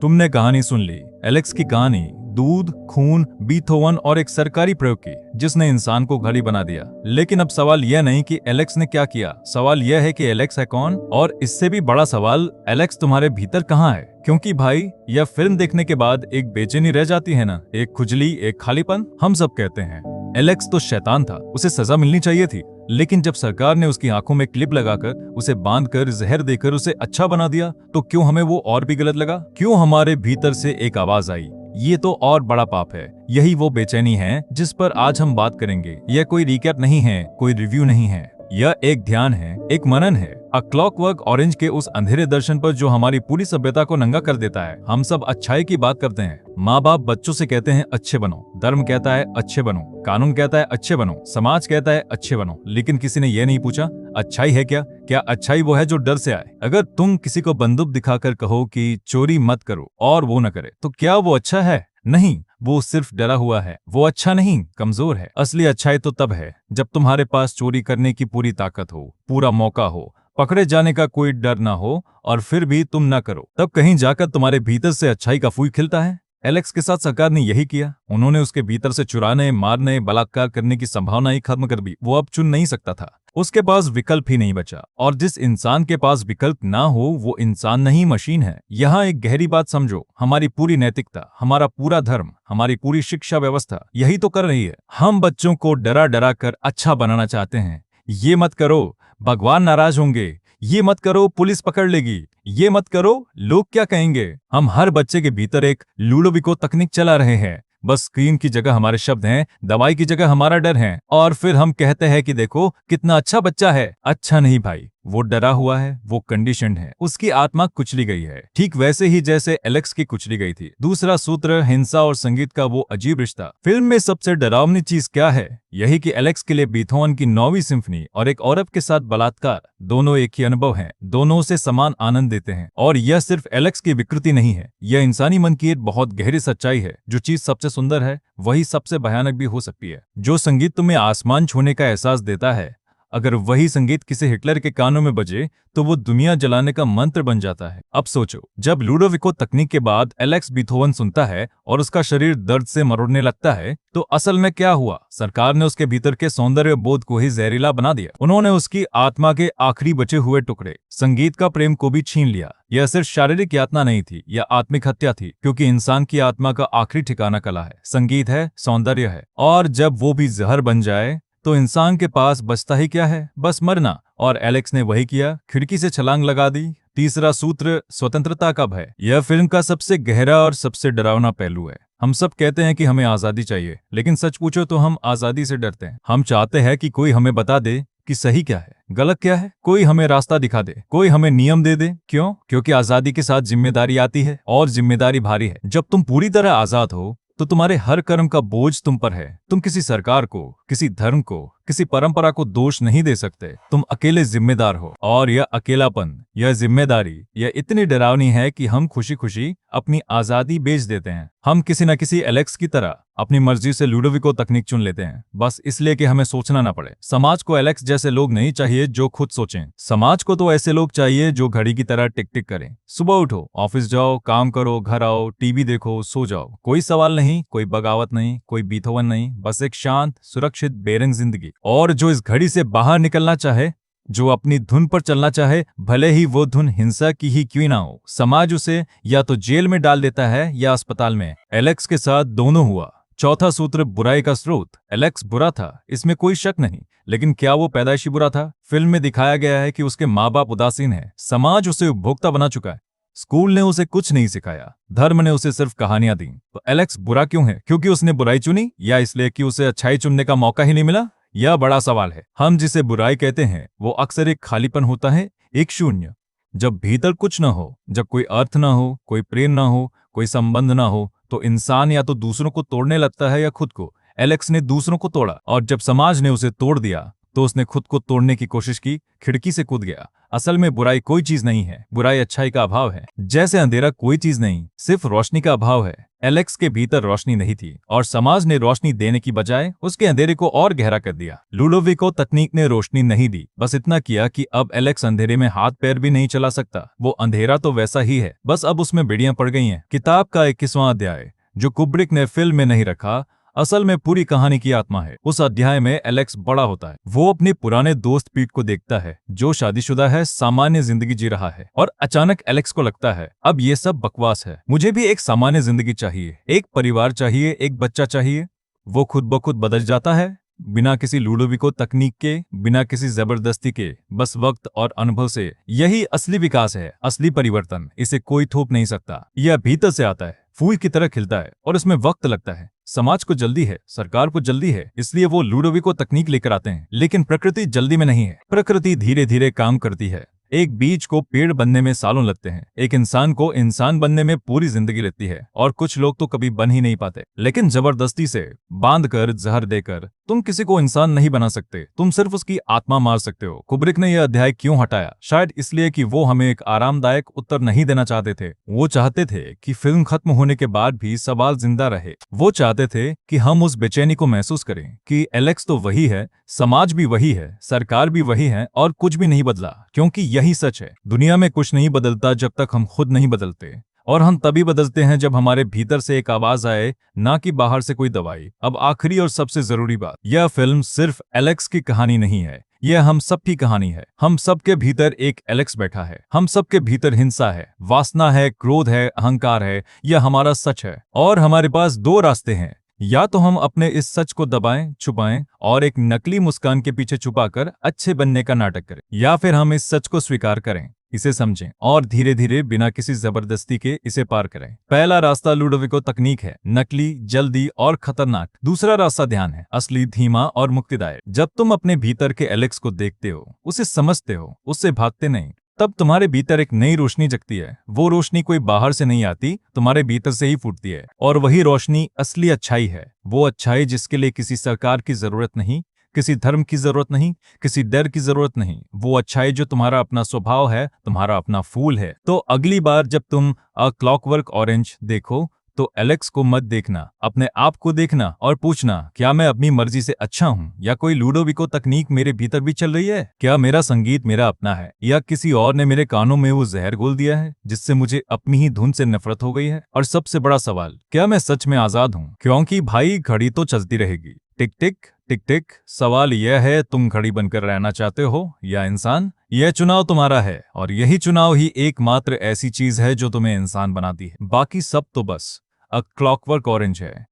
तुमने कहानी सुन ली। एलेक्स की कहानी दूध, खून, बीथोवन और एक सरकारी प्रयोग की जिसने इंसान को घड़ी बना दिया। लेकिन अब सवाल यह नहीं कि एलेक्स ने क्या किया, सवाल यह है कि एलेक्स है कौन, और इससे भी बड़ा सवाल एलेक्स तुम्हारे भीतर कहाँ है। क्योंकि भाई, यह फिल्म देखने के बाद एक बेचैनी रह जाती है ना, एक खुजली, एक खालीपन। हम सब कहते हैं एलेक्स तो शैतान था, उसे सजा मिलनी चाहिए थी। लेकिन जब सरकार ने उसकी आंखों में क्लिप लगाकर, उसे बांधकर, जहर देकर उसे अच्छा बना दिया, तो क्यों हमें वो और भी गलत लगा? क्यों हमारे भीतर से एक आवाज आई, ये तो और बड़ा पाप है। यही वो बेचैनी है जिस पर आज हम बात करेंगे। यह कोई रिकैप नहीं है, कोई रिव्यू नहीं है, यह एक ध्यान है, एक मनन है। अ क्लॉकवर्क ऑरेंज के उस अंधेरे दर्शन पर जो हमारी पूरी सभ्यता को नंगा कर देता है। हम सब अच्छाई की बात करते हैं। माँ बाप बच्चों से कहते हैं अच्छे बनो, धर्म कहता है अच्छे बनो, कानून कहता है अच्छे बनो, समाज कहता है अच्छे बनो। लेकिन किसी ने यह नहीं पूछा अच्छाई है क्या? क्या अच्छाई वो है जो डर से आए? अगर तुम किसी को बंदूक दिखाकर कहो कि चोरी मत करो और वो न करे, तो क्या वो अच्छा है? नहीं, वो सिर्फ डरा हुआ है। वो अच्छा नहीं, कमजोर है। असली अच्छाई तो तब है जब तुम्हारे पास चोरी करने की पूरी ताकत हो, पूरा मौका हो, पकड़े जाने का कोई डर ना हो, और फिर भी तुम ना करो। तब कहीं जाकर तुम्हारे भीतर से अच्छाई का फूल खिलता है। एलेक्स के साथ सरकार ने यही किया। उन्होंने उसके भीतर से चुराने, मारने, बलात्कार करने की संभावना ही खत्म कर दी। वो अब चुन नहीं सकता था, उसके पास विकल्प ही नहीं बचा। और जिस इंसान के पास विकल्प ना हो, वो इंसान नहीं, मशीन है। यहाँ एक गहरी बात समझो, हमारी पूरी नैतिकता, हमारा पूरा धर्म, हमारी पूरी शिक्षा व्यवस्था यही तो कर रही है। हम बच्चों को डरा डरा कर अच्छा बनाना चाहते हैं। ये मत करो, भगवान नाराज होंगे। ये मत करो, पुलिस पकड़ लेगी। ये मत करो, लोग क्या कहेंगे। हम हर बच्चे के भीतर एक लूडोविको तकनीक चला रहे हैं। बस स्क्रीन की जगह हमारे शब्द हैं, दवाई की जगह हमारा डर है, और फिर हम कहते हैं कि देखो कितना अच्छा बच्चा है। अच्छा नहीं भाई, वो डरा हुआ है, वो कंडीशनड है, उसकी आत्मा कुचली गई है, ठीक वैसे ही जैसे एलेक्स की कुचली गई थी। दूसरा सूत्र, हिंसा और संगीत का वो अजीब रिश्ता। फिल्म में सबसे डरावनी चीज क्या है? यही कि एलेक्स के लिए बीथोवन की 9वीं सिम्फनी और एक औरत के साथ बलात्कार, दोनों एक ही अनुभव हैं, दोनों से समान आनंद देते हैं। और यह सिर्फ एलेक्स की विकृति नहीं है, यह इंसानी मन की एक बहुत गहरी सच्चाई है। जो चीज सबसे सुंदर है वही सबसे भयानक भी हो सकती है। जो संगीत तुम्हें आसमान छूने का एहसास देता है, अगर वही संगीत किसी हिटलर के कानों में बजे तो वो दुनिया जलाने का मंत्र बन जाता है। अब सोचो, जब लूडोविको तकनीक के बाद एलेक्स बीथोवन सुनता है और उसका शरीर दर्द से मरोड़ने लगता है, तो असल में क्या हुआ? सरकार ने उसके भीतर के सौंदर्य बोध को ही जहरीला बना दिया। उन्होंने उसकी आत्मा के आखिरी बचे हुए टुकड़े, संगीत का प्रेम, को भी छीन लिया। यह सिर्फ शारीरिक यातना नहीं थी, यह आत्मिक हत्या थी, क्योंकि इंसान की आत्मा का आखिरी ठिकाना कला है, संगीत है, सौंदर्य है। और जब वो भी जहर बन जाए तो इंसान के पास बचता ही क्या है? बस मरना। और एलेक्स ने वही किया, खिड़की से छलांग लगा दी। तीसरा सूत्र, स्वतंत्रता कब है? यह फिल्म का सबसे गहरा और सबसे डरावना पहलू है। हम सब कहते हैं कि हमें आजादी चाहिए, लेकिन सच पूछो तो हम आजादी से डरते हैं। हम चाहते हैं कि कोई हमें बता दे कि सही क्या है, गलत क्या है, कोई हमें रास्ता दिखा दे, कोई हमें नियम दे दे। क्यों? क्योंकि आजादी के साथ जिम्मेदारी आती है, और जिम्मेदारी भारी है। जब तुम पूरी तरह आजाद हो तो तुम्हारे हर कर्म का बोझ तुम पर है। तुम किसी सरकार को, किसी धर्म को, किसी परंपरा को दोष नहीं दे सकते। तुम अकेले जिम्मेदार हो। और यह अकेलापन, यह जिम्मेदारी, यह इतनी डरावनी है कि हम खुशी खुशी अपनी आजादी बेच देते हैं। हम किसी न किसी एलेक्स की तरह अपनी मर्जी से लूडोविको तकनीक चुन लेते हैं, बस इसलिए कि हमें सोचना ना पड़े। समाज को एलेक्स जैसे लोग नहीं चाहिए जो खुद सोचें। समाज को तो ऐसे लोग चाहिए जो घड़ी की तरह टिक टिक करें। सुबह उठो, ऑफिस जाओ, काम करो, घर आओ, टीवी देखो, सो जाओ। कोई सवाल नहीं, कोई बगावत नहीं, कोई बीथोवन नहीं, बस एक शांत, सुरक्षित, बेरंग जिंदगी। और जो इस घड़ी से बाहर निकलना चाहे, जो अपनी धुन पर चलना चाहे, भले ही वो धुन हिंसा की ही क्यों ना हो, समाज उसे या तो जेल में डाल देता है या अस्पताल में। एलेक्स के साथ दोनों हुआ। चौथा सूत्र, बुराई का स्रोत। एलेक्स बुरा था, इसमें कोई शक नहीं, लेकिन क्या वो पैदाइशी बुरा था? फिल्म में दिखाया गया है कि उसके माँ बाप उदासीन हैं, समाज उसे उपभोक्ता बना चुका है, स्कूल ने उसे कुछ नहीं सिखाया, धर्म ने उसे सिर्फ कहानियां दी। तो एलेक्स बुरा क्यों है? क्योंकि उसने बुराई चुनी, या इसलिए कि उसे अच्छाई चुनने का मौका ही नहीं मिला? यह बड़ा सवाल है। हम जिसे बुराई कहते हैं वो अक्सर एक खालीपन होता है, एक शून्य। जब भीतर कुछ न हो, जब कोई अर्थ न हो, कोई प्रेम न हो, कोई संबंध न हो, तो इंसान या तो दूसरों को तोड़ने लगता है या खुद को। एलेक्स ने दूसरों को तोड़ा, और जब समाज ने उसे तोड़ दिया तो उसने खुद को तोड़ने की कोशिश की, खिड़की से कूद गया। असल में बुराई कोई चीज नहीं है, बुराई अच्छाई का अभाव है। जैसे अंधेरा कोई चीज नहीं, सिर्फ रोशनी का अभाव है। एलेक्स के भीतर रोशनी नहीं थी और समाज ने रोशनी देने की बजाय उसके अंधेरे को और गहरा कर दिया। लुडोविको तकनीक ने रोशनी नहीं दी, बस इतना किया कि अब एलेक्स अंधेरे में हाथ पैर भी नहीं चला सकता। वो अंधेरा तो वैसा ही है, बस अब उसमें बेड़ियां पड़ गई हैं। किताब का 21वां अध्याय जो कुब्रिक ने फिल्म में नहीं रखा, असल में पूरी कहानी की आत्मा है। उस अध्याय में एलेक्स बड़ा होता है। वो अपने पुराने दोस्त पीट को देखता है जो शादीशुदा है, सामान्य जिंदगी जी रहा है, और अचानक एलेक्स को लगता है अब ये सब बकवास है, मुझे भी एक सामान्य जिंदगी चाहिए, एक परिवार चाहिए, एक बच्चा चाहिए। वो खुद ब खुद बदल जाता है, बिना किसी लुडोविको तकनीक के, बिना किसी जबरदस्ती के, बस वक्त और अनुभव से। यही असली विकास है, असली परिवर्तन। इसे कोई थोप नहीं सकता, यह भीतर से आता है, फूल की तरह खिलता है, और इसमें वक्त लगता है। समाज को जल्दी है, सरकार को जल्दी है, इसलिए वो लुडोविको तकनीक लेकर आते हैं। लेकिन प्रकृति जल्दी में नहीं है, प्रकृति धीरे धीरे काम करती है। एक बीज को पेड़ बनने में सालों लगते हैं, एक इंसान को इंसान बनने में पूरी जिंदगी लगती है, और कुछ लोग तो कभी बन ही नहीं पाते। लेकिन जबरदस्ती से बांध कर, जहर देकर तुम किसी को इंसान नहीं बना सकते, तुम सिर्फ उसकी आत्मा मार सकते हो। कुब्रिक ने यह अध्याय क्यों हटाया? शायद इसलिए कि वो हमें एक आरामदायक उत्तर नहीं देना चाहते थे। वो चाहते थे कि फिल्म खत्म होने के बाद भी सवाल जिंदा रहे। वो चाहते थे कि हम उस बेचैनी को महसूस करें कि एलेक्स तो वही है, समाज भी वही है, सरकार भी वही है, और कुछ भी नहीं बदला। क्योंकि यही सच है, दुनिया में कुछ नहीं बदलता जब तक हम खुद नहीं बदलते, और हम तभी बदलते हैं जब हमारे भीतर से एक आवाज आए, ना कि बाहर से कोई दवाई। अब आखिरी और सबसे जरूरी बात, यह फिल्म सिर्फ एलेक्स की कहानी नहीं है, यह हम सब की कहानी है। हम सबके भीतर एक एलेक्स बैठा है, हम सबके भीतर हिंसा है, वासना है, क्रोध है, अहंकार है, यह हमारा सच है। और हमारे पास दो रास्ते हैं, या तो हम अपने इस सच को दबाएं, छुपाएं और एक नकली मुस्कान के पीछे छुपाकर अच्छे बनने का नाटक करें, या फिर हम इस सच को स्वीकार करें, इसे समझें और धीरे धीरे बिना किसी जबरदस्ती के इसे पार करें। पहला रास्ता लुडोविको तकनीक है, नकली, जल्दी और खतरनाक। दूसरा रास्ता ध्यान है, असली, धीमा और मुक्तिदायक। जब तुम अपने भीतर के एलेक्स को देखते हो, उसे समझते हो, उससे भागते नहीं, तब तुम्हारे भीतर एक नई रोशनी जगती है। वो रोशनी कोई बाहर से नहीं आती, तुम्हारे भीतर से ही फूटती है। और वही रोशनी असली अच्छाई है, वो अच्छाई जिसके लिए किसी सरकार की जरूरत नहीं, किसी धर्म की जरूरत नहीं, किसी डर की जरूरत नहीं। वो अच्छाई जो तुम्हारा अपना स्वभाव है, तुम्हारा अपना फूल है। तो अगली बार जब तुम अ क्लॉकवर्क ऑरेंज देखो, तो एलेक्स को मत देखना, अपने आप को देखना और पूछना, क्या मैं अपनी मर्जी से अच्छा हूँ, या कोई लुडोविको तकनीक मेरे भीतर भी चल रही है? क्या मेरा संगीत मेरा अपना है, या किसी और ने मेरे कानों में वो जहर घोल दिया है जिससे मुझे अपनी ही धुन से नफरत हो गई है? और सबसे बड़ा सवाल, क्या मैं सच में आजाद हूँ? क्योंकि भाई घड़ी तो चलती रहेगी, टिक टिक टिक टिक। सवाल यह है, तुम घड़ी बनकर रहना चाहते हो या इंसान? यह चुनाव तुम्हारा है, और यही चुनाव ही एकमात्र ऐसी चीज है जो तुम्हें इंसान बनाती है। बाकी सब तो बस अ क्लॉकवर्क ऑरेंज है।